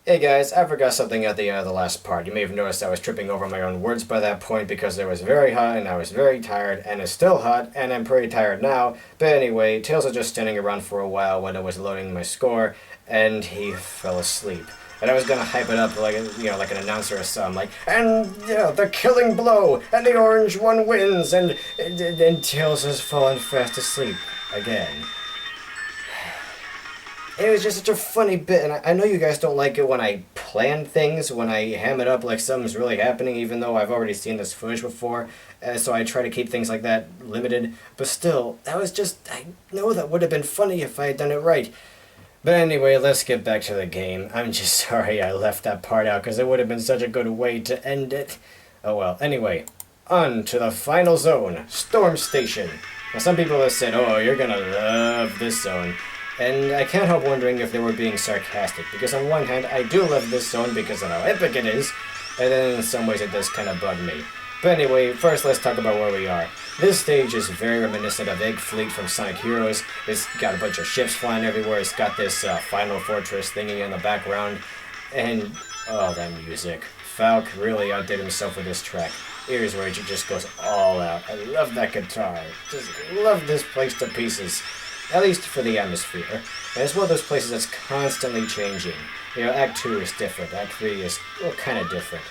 Hey guys, I forgot something at the end of the last part. You may have noticed I was tripping over my own words by that point because it was very hot and I was very tired, and it's still hot and I'm pretty tired now. But anyway, Tails was just standing around for a while when I was loading my score, and he fell asleep. And I was gonna hype it up like like an announcer or something, like, and the killing blow, and the orange one wins, and Tails has fallen fast asleep again. It was just such a funny bit, and I know you guys don't like it when I plan things, when I ham it up like something's really happening, even though I've already seen this footage before, so I try to keep things like that limited, but still, I know that would have been funny if I had done it right. But anyway, let's get back to the game. I'm just sorry I left that part out, because it would have been such a good way to end it. Oh well, anyway, on to the final zone, Storm Station. Now some people have said, oh, you're gonna love this zone. And I can't help wondering if they were being sarcastic, because on one hand, I do love this zone because of how epic it is, and then in some ways it does kind of bug me. But anyway, first let's talk about where we are. This stage is very reminiscent of Egg Fleet from Sonic Heroes. It's got a bunch of ships flying everywhere, it's got this Final Fortress thingy in the background, and oh, that music. Falk really outdid himself with this track. Here's where he just goes all out. I love that guitar. Just love this place to pieces. At least for the atmosphere. And it's one of those places that's constantly changing. Act 2 is different, Act 3 is, well, kind of different.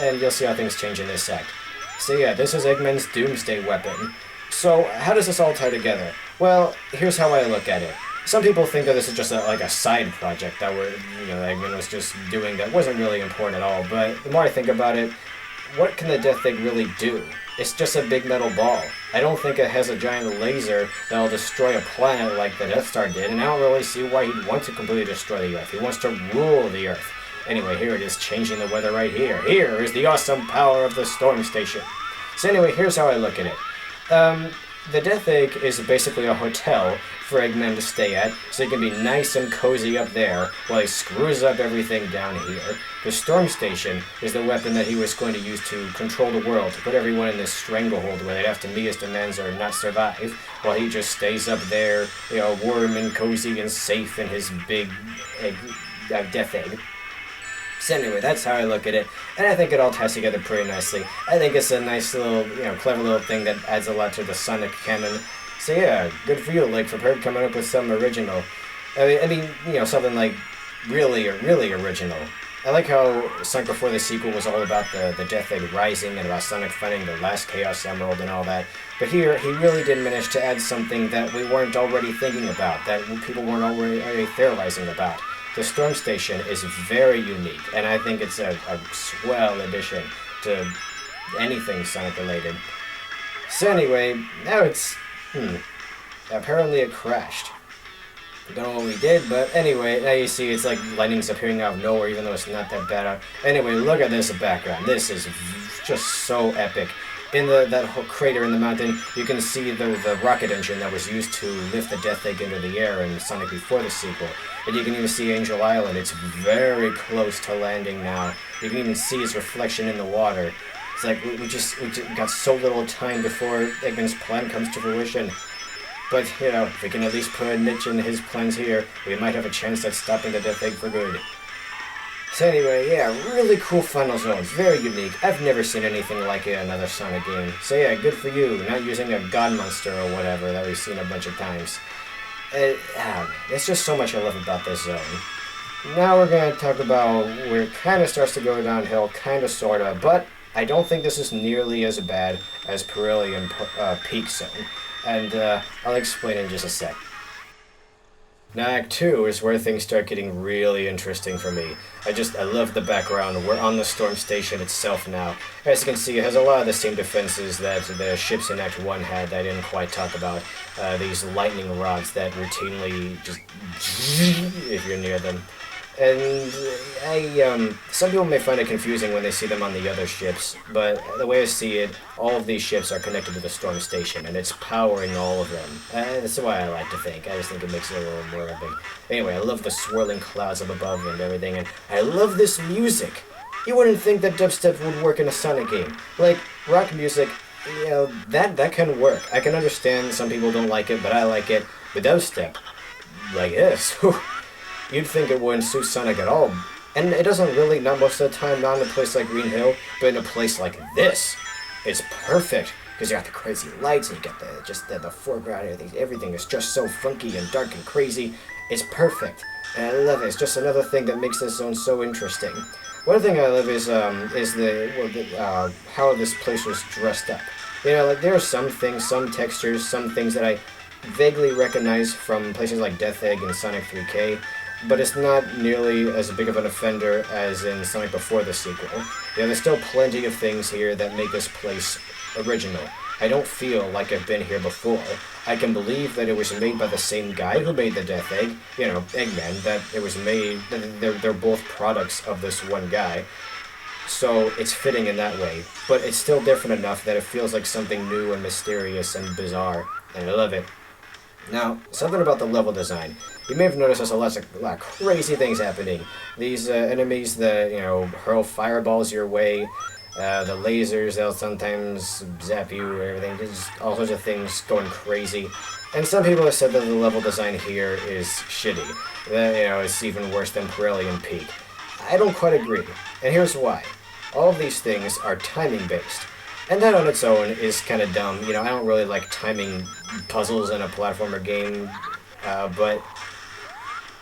And you'll see how things change in this act. So yeah, this is Eggman's Doomsday weapon. So, how does this all tie together? Well, here's how I look at it. Some people think that this is just like a side project that Eggman was just doing that wasn't really important at all, but the more I think about it, what can the Death Egg really do? It's just a big metal ball. I don't think it has a giant laser that'll destroy a planet like the Death Star did, and I don't really see why he'd want to completely destroy the Earth. He wants to rule the Earth. Anyway, here it is changing the weather right here. Here is the awesome power of the Storm Station. So anyway, here's how I look at it. The Death Egg is basically a hotel for Eggman to stay at, so he can be nice and cozy up there while he screws up everything down here. The Storm Station is the weapon that he was going to use to control the world, to put everyone in this stranglehold where they'd have to meet his demands or not survive, while he just stays up there, warm and cozy and safe in his big Death Egg. So anyway, that's how I look at it, and I think it all ties together pretty nicely. I think it's a nice little, clever little thing that adds a lot to the Sonic canon. So yeah, good for you, Lake, for coming up with something original. I mean, something like really original. I like how Sonic Before the sequel was all about the Death Egg rising and about Sonic finding the last Chaos Emerald and all that. But here, he really did manage to add something that we weren't already thinking about, that people weren't already theorizing about. The Storm Station is very unique, and I think it's a swell addition to anything Sonic related. So anyway, now it's... apparently it crashed. Don't know what we did, but anyway, now you see it's like lightning's appearing out of nowhere, even though it's not that bad. Anyway, look at this background. This is just so epic. In that whole crater in the mountain, you can see the rocket engine that was used to lift the Death Egg into the air in Sonic Before the sequel. And you can even see Angel Island. It's very close to landing now. You can even see its reflection in the water. It's like we just got so little time before Eggman's plan comes to fruition. But, if we can at least put a niche in his plans here, we might have a chance at stopping the Death Egg for good. So anyway, yeah, really cool final zones, very unique. I've never seen anything like it in another Sonic game. So yeah, good for you, not using a god monster or whatever that we've seen a bunch of times. There's just so much I love about this zone. Now we're going to talk about where it kind of starts to go downhill, kind of, sort of, but I don't think this is nearly as bad as Perillian Peak Zone. And I'll explain in just a sec. Now Act 2 is where things start getting really interesting for me. I love the background. We're on the Storm Station itself now. As you can see, it has a lot of the same defenses that the ships in Act 1 had that I didn't quite talk about. These lightning rods that routinely just if you're near them. And some people may find it confusing when they see them on the other ships, but the way I see it, all of these ships are connected to the Storm Station, and it's powering all of them. That's the way I like to think. I just think it makes it a little more epic. Anyway, I love the swirling clouds up above and everything, and I love this music. You wouldn't think that dubstep would work in a Sonic game. Like, rock music, that can work. I can understand some people don't like it, but I like it. But dubstep, like this, you'd think it wouldn't suit Sonic at all, And it doesn't really, not most of the time, not in a place like Green Hill, but in a place like this, it's perfect. Because you got the crazy lights, and you got the foreground, everything is just so funky and dark and crazy. It's perfect, and I love it. It's just another thing that makes this zone so interesting. One thing I love is how this place was dressed up. You know, like there are some things, some textures, some things that I vaguely recognize from places like Death Egg and Sonic 3K, but it's not nearly as big of an offender as in Sonic before the sequel. Yeah, there's still plenty of things here that make this place original. I don't feel like I've been here before. I can believe that it was made by the same guy who made the Death Egg, you know, Eggman, that it was made, they're both products of this one guy. So it's fitting in that way, but it's still different enough that it feels like something new and mysterious and bizarre, and I love it. Now, something about the level design. You may have noticed there's a lot of crazy things happening. These enemies that, you know, hurl fireballs your way, the lasers, they'll sometimes zap you or everything. There's all sorts of things going crazy. And some people have said that the level design here is shitty. That, you know, it's even worse than Pirellian Peak. I don't quite agree, and here's why. All of these things are timing-based. And that on its own is kind of dumb. You know, I don't really like timing puzzles in a platformer game, but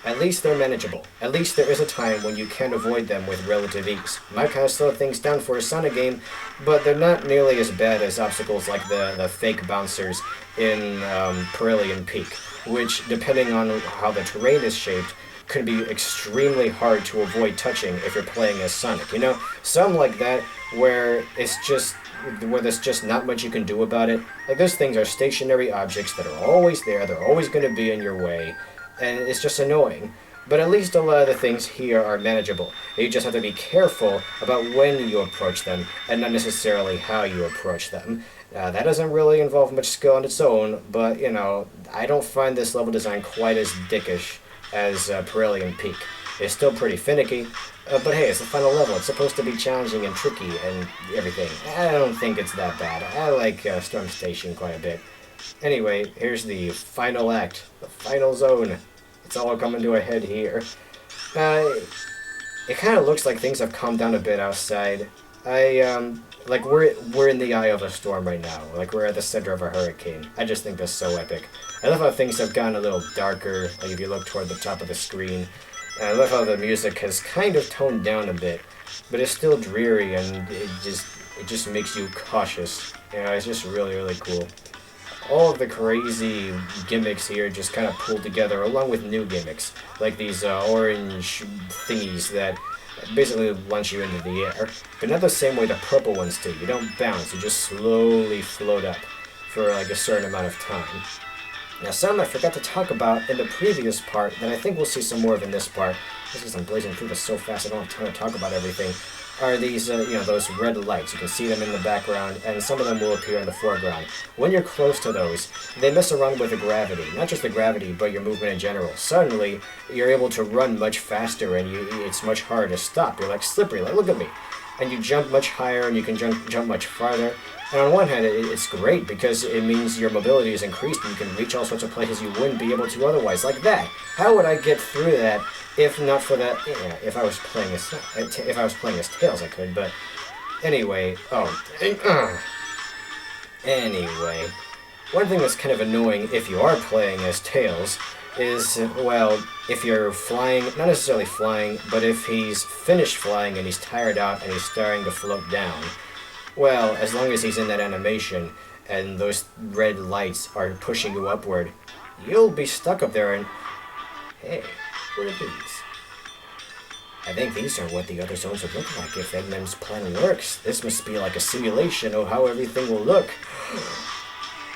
at least they're manageable. At least there is a time when you can avoid them with relative ease. Might kind of slow things down for a Sonic game, but they're not nearly as bad as obstacles like the fake bouncers in Pirellian Peak, which, depending on how the terrain is shaped, could be extremely hard to avoid touching if you're playing as Sonic. You know, some like that where there's just not much you can do about it. Like, those things are stationary objects that are always there, they're always going to be in your way, and it's just annoying. But at least a lot of the things here are manageable. You just have to be careful about when you approach them, and not necessarily how you approach them. That doesn't really involve much skill on its own, but, you know, I don't find this level design quite as dickish as Pirellian Peak. It's still pretty finicky, but hey, it's the final level. It's supposed to be challenging and tricky and everything. I don't think it's that bad. I like Storm Station quite a bit. Anyway, here's the final act, the final zone. It's all coming to a head here. It kind of looks like things have calmed down a bit outside. Like we're in the eye of a storm right now. Like we're at the center of a hurricane. I just think that's so epic. I love how things have gotten a little darker, like if you look toward the top of the screen. And I love how the music has kind of toned down a bit, but it's still dreary and it just makes you cautious. You know, it's just really, really cool. All of the crazy gimmicks here just kind of pulled together, along with new gimmicks, like these orange thingies that basically launch you into the air, but not the same way the purple ones do. You don't bounce, you just slowly float up for like a certain amount of time. Now, something I forgot to talk about in the previous part that I think we'll see some more of in this part, because I'm blazing through this so fast I don't have time to talk about everything, are these, you know, those red lights. You can see them in the background, and some of them will appear in the foreground. When you're close to those, they mess around with the gravity. Not just the gravity, but your movement in general. Suddenly, you're able to run much faster, and it's much harder to stop. You're like slippery, like, look at me. And you jump much higher, and you can jump much farther. And on one hand, it's great, because it means your mobility is increased, and you can reach all sorts of places you wouldn't be able to otherwise, like that. How would I get through that if not for that? Yeah, if I was playing as Tails, I could. But anyway, anyway, one thing that's kind of annoying if you are playing as Tails is, well, if you're flying, not necessarily flying, but if he's finished flying and he's tired out and he's starting to float down. Well, as long as he's in that animation and those red lights are pushing you upward, you'll be stuck up there and... Hey, what are these? I think these are what the other zones would look like if Eggman's plan works. This must be like a simulation of how everything will look.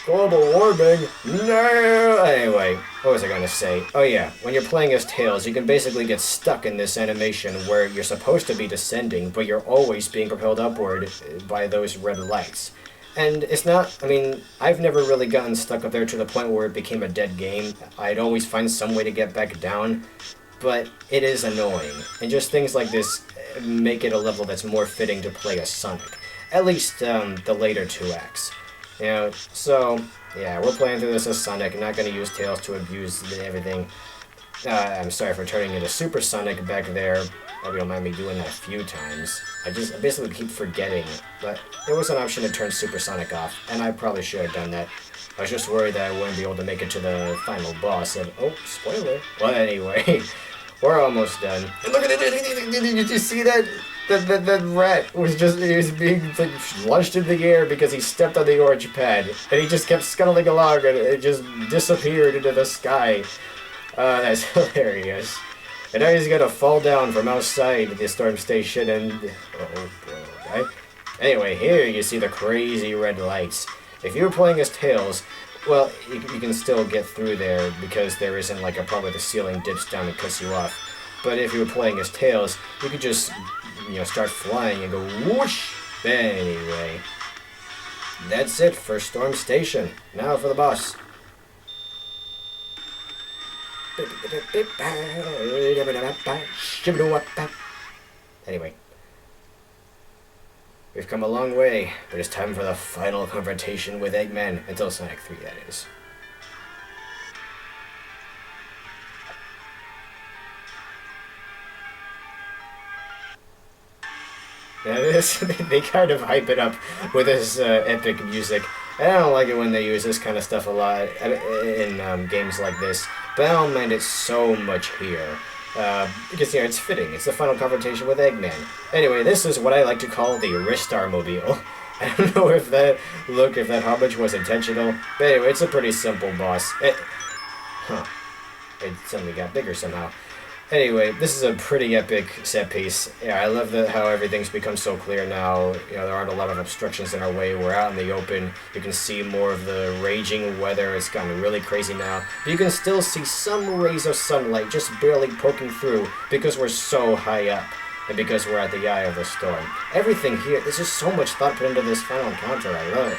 Global warming? No! Anyway, what was I gonna say? Oh yeah, when you're playing as Tails, you can basically get stuck in this animation where you're supposed to be descending, but you're always being propelled upward by those red lights. And it's not, I mean, I've never really gotten stuck up there to the point where it became a dead game. I'd always find some way to get back down, but it is annoying. And just things like this make it a level that's more fitting to play as Sonic. At least the later two acts. You know, so, yeah, we're playing through this as Sonic, not going to use Tails to abuse everything. I'm sorry for turning into Super Sonic back there, Hope you don't mind me doing that a few times. I basically keep forgetting it. But there was an option to turn supersonic off, and I probably should have done that. I was just worried that I wouldn't be able to make it to the final boss, and oh, spoiler. Well, anyway, we're almost done. And look at it! Did you see that? That rat was being like, launched in the air because he stepped on the orange pad, and he just kept scuttling along, and it just disappeared into the sky. That's hilarious. And now he's gonna fall down from outside the storm station, and oh boy. Anyway, here you see the crazy red lights. If you were playing as Tails, well, you can still get through there because there isn't like a part where the ceiling dips down and cuts you off. But if you were playing as Tails, you could just, start flying and go whoosh. Anyway, that's it for Storm Station. Now for the boss. Anyway. We've come a long way, but it's time for the final confrontation with Eggman, until Sonic 3, that is. Now they kind of hype it up with this epic music. I don't like it when they use this kind of stuff a lot in games like this, but I don't mind it so much here. Because, it's fitting. It's the final confrontation with Eggman. Anyway, this is what I like to call the Ristar-mobile. I don't know if that homage was intentional, but anyway, it's a pretty simple boss. It suddenly got bigger somehow. Anyway, this is a pretty epic set piece. Yeah, I love how everything's become so clear now. There aren't a lot of obstructions in our way. We're out in the open. You can see more of the raging weather. It's gotten really crazy now. But you can still see some rays of sunlight just barely poking through because we're so high up and because we're at the eye of the storm. Everything here, there's just so much thought put into this final encounter. I love it.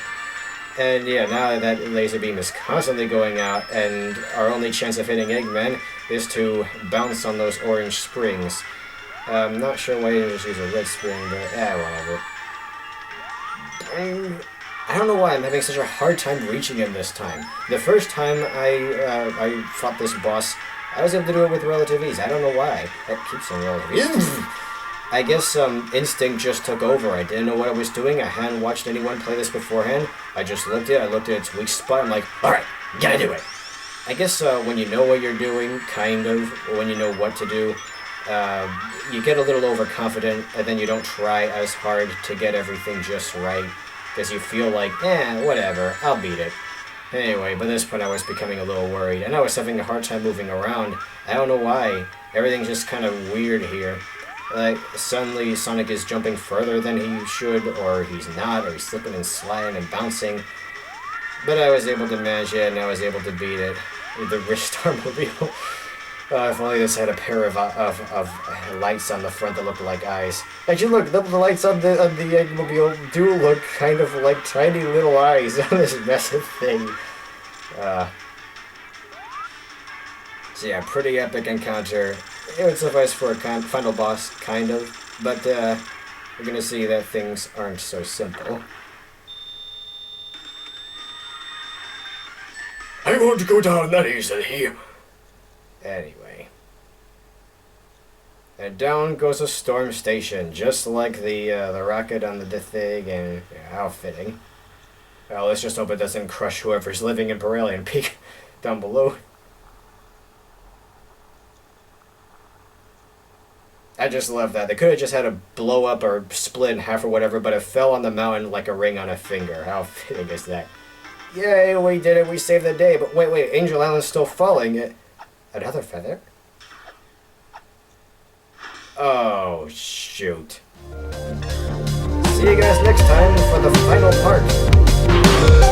And yeah, now that laser beam is constantly going out, and our only chance of hitting Eggman is to bounce on those orange springs. I'm not sure why you just use a red spring, but whatever. I don't know why I'm having such a hard time reaching him this time. The first time I fought this boss, I was able to do it with relative ease. I don't know why. That keeps saying relative ease. I guess instinct just took over. I didn't know what I was doing. I hadn't watched anyone play this beforehand. I just looked at its weak spot. I'm like, alright, gotta do it. I guess when you know what you're doing, kind of, or when you know what to do, you get a little overconfident, and then you don't try as hard to get everything just right, because you feel like, whatever, I'll beat it. Anyway, by this point I was becoming a little worried, and I was having a hard time moving around. I don't know why. Everything's just kind of weird here. Like, suddenly Sonic is jumping further than he should, or he's not, or he's slipping and sliding and bouncing. But I was able to manage it, and I was able to beat it. The Ristar-mobile. If only this had a pair of lights on the front that looked like eyes. Actually, look, the lights on the Eggmobile do look kind of like tiny little eyes on this massive thing. So yeah, pretty epic encounter. It would suffice for a final boss, kind of, but we're gonna see that things aren't so simple. I won't go down that easily. Anyway. And down goes a storm station, just like the rocket on the thing, and how fitting. Well, let's just hope it doesn't crush whoever's living in Beryllium Peak down below. I just love that. They could have just had a blow up or split in half or whatever, but it fell on the mountain like a ring on a finger. How fitting is that? Yay, we did it. We saved the day. But wait, Angel Island's still falling. Another feather? Oh, shoot. See you guys next time for the final part.